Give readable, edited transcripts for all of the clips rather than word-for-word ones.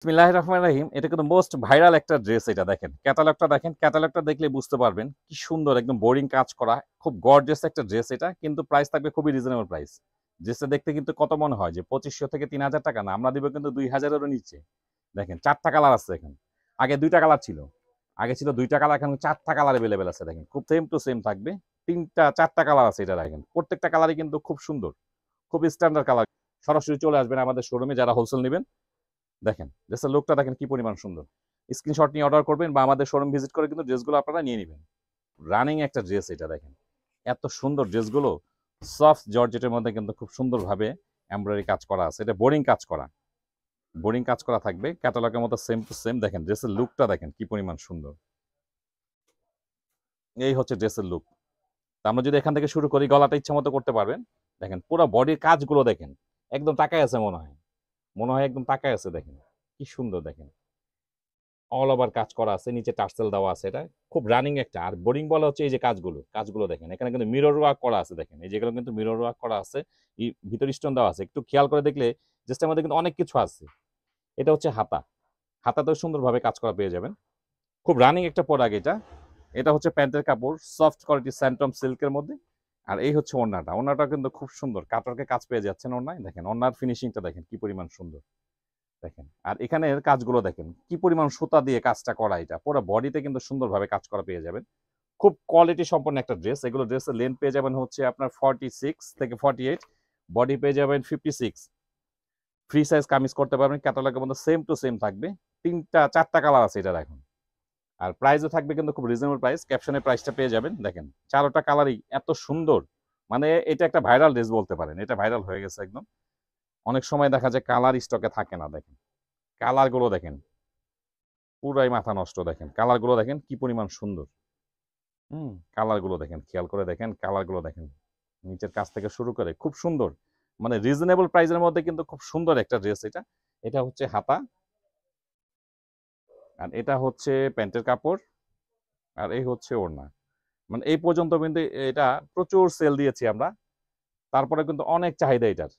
বিসমিল্লাহির রহমানির রহিম। এটা কিন্তু মোস্ট ভাইরাল একটা ড্রেস। এটা দেখেন, ক্যাটালগটা দেখেন, ক্যাটালগটা দেখলে বুঝতে পারবেন কি সুন্দর, একদম বোরিং কাজ করা, খুব গর্জিয়াস একটা ড্রেস। এটা কিন্তু প্রাইস থাকবে খুবই রিজনেবল প্রাইস। ড্রেসটা দেখতে কিন্তু কত মনে হয় যে 2500 থেকে 3000 টাকা, না, আমরা দিব কিন্তু 2000-এরও নিচে। দেখেন, চারটা কালার আছে এখন। আগে দুইটা কালার ছিল, আগে ছিল দুইটা কালার, এখন চারটা কালার অ্যাভেলেবেল আছে। দেখেন, খুব সেম টু সেম থাকবে। তিনটা চারটা কালার আছে। এটা দেখেন, প্রত্যেকটা কালারই কিন্তু খুব সুন্দর, খুব স্ট্যান্ডার্ড কালার। সরাসরি চলে আসবেন আমাদের শোরুমে যারা হোলসেল নেবেন। দেখেন ড্রেসের লুকটা দেখেন কি পরিমাণ সুন্দর। স্ক্রিনশট নিয়ে অর্ডার করবেন বা আমাদের শোরুম ভিজিট করে কিন্তু ড্রেসগুলো আপনারা নিয়ে নেবেন। রানিং একটা ড্রেস এটা দেখেন, এত সুন্দর ড্রেসগুলো। সফট জর্জেটের মধ্যে কিন্তু খুব সুন্দরভাবে এমব্রয়ডারি কাজ করা আছে। এটা বোরিং কাজ করা, বোরিং কাজ করা থাকবে ক্যাটালগের মতো সেম টু সেম। দেখেন ড্রেসের লুকটা দেখেন কি পরিমাণ সুন্দর। এই হচ্ছে ড্রেসের লুক। আমরা যদি এখান থেকে শুরু করি, গলাটা ইচ্ছা মতো করতে পারবেন। দেখেন পুরো বডির কাজগুলো দেখেন, একদম তাকায় আছে মনে হয়, মনে হয় একদম তাকায় আছে। দেখেন কি সুন্দর, দেখেন অল ওভার কাজ করা আছে, নিচে টার্সেল দেওয়া আছে। এটা খুব রানিং একটা। আর বোরিং বলা হচ্ছে এই যে কাজগুলো, কাজগুলো দেখেন, এখানে কিন্তু মিরর ওয়ার্ক করা আছে। দেখেন এই যেগুলো কিন্তু মিরর ওয়ার্ক করা আছে, ভিতর স্টোন দেওয়া আছে। একটু খেয়াল করে দেখলে জাস্টের মধ্যে কিন্তু অনেক কিছু আছে। এটা হচ্ছে হাতা, হাতাতেও সুন্দরভাবে কাজ করা পেয়ে যাবেন। খুব রানিং একটা প্রোডাক্ট এটা। এটা হচ্ছে প্যান্টের কাপড়, সফট কোয়ালিটি স্যান্টম সিল্কের মধ্যে। আর এই হচ্ছে ওড়নাটা, ওড়নাটা কিন্তু খুব সুন্দর কাটওয়ার্কের কাজ পেয়ে যাচ্ছেন ওড়নায়। দেখেন ওড়নার ফিনিশিংটা দেখেন কি পরিমাণ সুন্দর। দেখেন আর এখানের কাজগুলো দেখেন কি পরিমাণ সুতা দিয়ে কাজটা করা। এটা পুরো বডিতে কিন্তু সুন্দরভাবে কাজ করা পেয়ে যাবেন। খুব কোয়ালিটি সম্পন্ন একটা ড্রেস। এগুলো ড্রেসের লেন্থ পেয়ে যাবেন হচ্ছে আপনার 46 থেকে 48, বডি পেয়ে যাবেন 56। ফ্রি সাইজ কামিজ করতে পারবেন, ক্যাটালগের মধ্যে সেম টু সেম থাকবে। তিনটা চারটা কালার আছে এটা দেখুন। আর প্রাইসও থাকবে কিন্তু খুব রিজনেবল প্রাইস, ক্যাপশনের প্রাইসটা পেয়ে যাবেন। দেখেন চারোটা কালারই এত সুন্দর, মানে এটা একটা ভাইরাল ড্রেস বলতে পারেন। এটা ভাইরাল হয়ে গেছে একদম। অনেক সময় দেখা যায় কালার স্টকে থাকে না। দেখেন কালারগুলো দেখেন, পুরাই মাথা নষ্ট। দেখেন কালারগুলো দেখেন কি পরিমাণ সুন্দর। কালারগুলো দেখেন, খেয়াল করে দেখেন কালারগুলো দেখেন, নিচের কাছ থেকে শুরু করে খুব সুন্দর। মানে রিজনেবল প্রাইসের মধ্যে কিন্তু খুব সুন্দর একটা ড্রেস এটা। এটা হচ্ছে হাতা, আর এটা হচ্ছে প্যান্টের কাপড়, আর এই হচ্ছে ওড়না। মানে এই পর্যন্ত কিন্তু এটা প্রচুর সেল দিয়েছি আমরা। তারপরে কিন্তু অনেক চাহিদা এটার।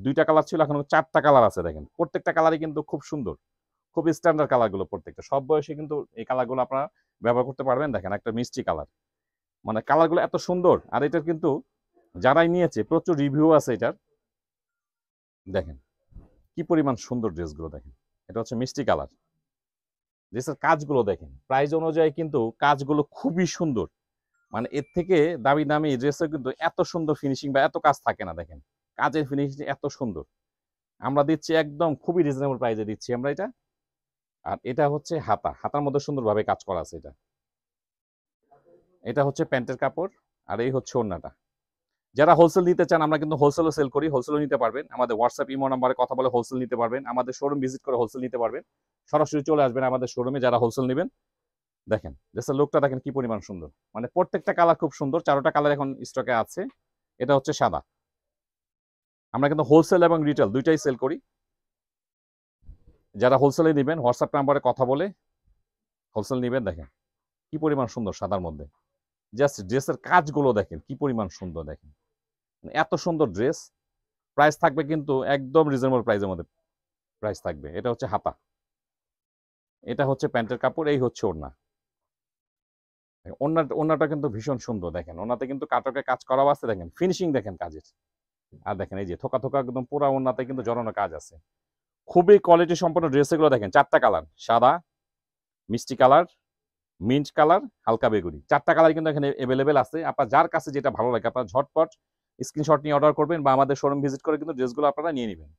দুইটা কালার ছিল, এখন চারটা কালার আছে। দেখেন প্রত্যেকটা কালারই কিন্তু খুব সুন্দর, খুব স্ট্যান্ডার্ড কালারগুলো প্রত্যেকটা। সব বয়সে কিন্তু এই কালারগুলো আপনারা ব্যবহার করতে পারবেন। দেখেন একটা মিষ্টি কালার, মানে কালারগুলো এত সুন্দর। আর এটার কিন্তু যারাই নিয়েছে প্রচুর রিভিউ আছে এটার। দেখেন কি পরিমাণ সুন্দর ড্রেসগুলো। দেখেন এটা হচ্ছে মিষ্টি কালার। ড্রেসের কাজগুলো দেখেন, প্রাইস অনুযায়ী কিন্তু কাজগুলো খুবই সুন্দর। মানে এর থেকে দামি দামি ড্রেসে কিন্তু এত সুন্দর ফিনিশিং বা এত কাজ থাকে না। দেখেন কাজের ফিনিশিং এত সুন্দর। আমরা দিচ্ছি একদম খুবই রিজনেবল প্রাইসে দিচ্ছি আমরা এটা। আর এটা হচ্ছে হাতা, হাতার মধ্যে সুন্দরভাবে কাজ করা আছে এটা। এটা হচ্ছে প্যান্টের কাপড়, আর এই হচ্ছে ওড়নাটা। যারা হোলসেল নিতে চান, আমরা কিন্তু হোলসেলও সেল করি, হোলসেলও নিতে পারবেন। আমাদের হোয়াটসঅ্যাপ ইমো নাম্বারে কথা বলে হোলসেল নিতে পারবেন, আমাদের শোরুম ভিজিট করে হোলসেল নিতে পারবেন। সরাসরি চলে আসবেন আমাদের শোরুমে যারা হোলসেল নেবেন। দেখেন ড্রেসের লুকটা দেখেন কি পরিমাণ সুন্দর। মানে প্রত্যেকটা কালার খুব সুন্দর, চারোটা কালার এখন স্টকে আছে। এটা হচ্ছে সাদা। আমরা কিন্তু হোলসেল এবং রিটেল দুইটাই সেল করি। যারা হোলসেলে নেবেন হোয়াটসঅ্যাপ নাম্বারে কথা বলে হোলসেল নেবেন। দেখেন কি পরিমাণ সুন্দর সাদার মধ্যে। জাস্ট ড্রেসের কাজগুলো দেখেন কি পরিমাণ সুন্দর। দেখেন এত সুন্দর ড্রেস। প্রাইস থাকবে কিন্তু একদম রিজনেবল প্রাইসের মধ্যে প্রাইস থাকবে। এটা হচ্ছে হাতা, এটা হচ্ছে প্যান্টের কাপড়, এই হচ্ছে ওড়না। ওড়নাটা কিন্তু ভীষণ সুন্দর। দেখেন ওড়নাতে কিন্তু কাটকে কাজ করা আছে। দেখেন ফিনিশিং দেখেন কাজের। আর দেখেন এই যে থোকা থোকা একদম পুরো ওড়নাতে কিন্তু জড়ানো কাজ আছে। খুবই কোয়ালিটি সম্পন্ন ড্রেস এগুলো। দেখেন চারটা কালার, সাদা, মিষ্টি কালার, মিন্ট কালার, হালকা বেগুনি, চারটা কালার কিন্তু এখানে অ্যাভেলেবেল আছে। আপনার যার কাছে যেটা ভালো লাগে আপনার ঝটপট স্ক্রিনশট নিয়ে অর্ডার করবেন বা আমাদের শোরুম ভিজিট করে কিন্তু ড্রেসগুলো আপনারা নিয়ে নেবেন।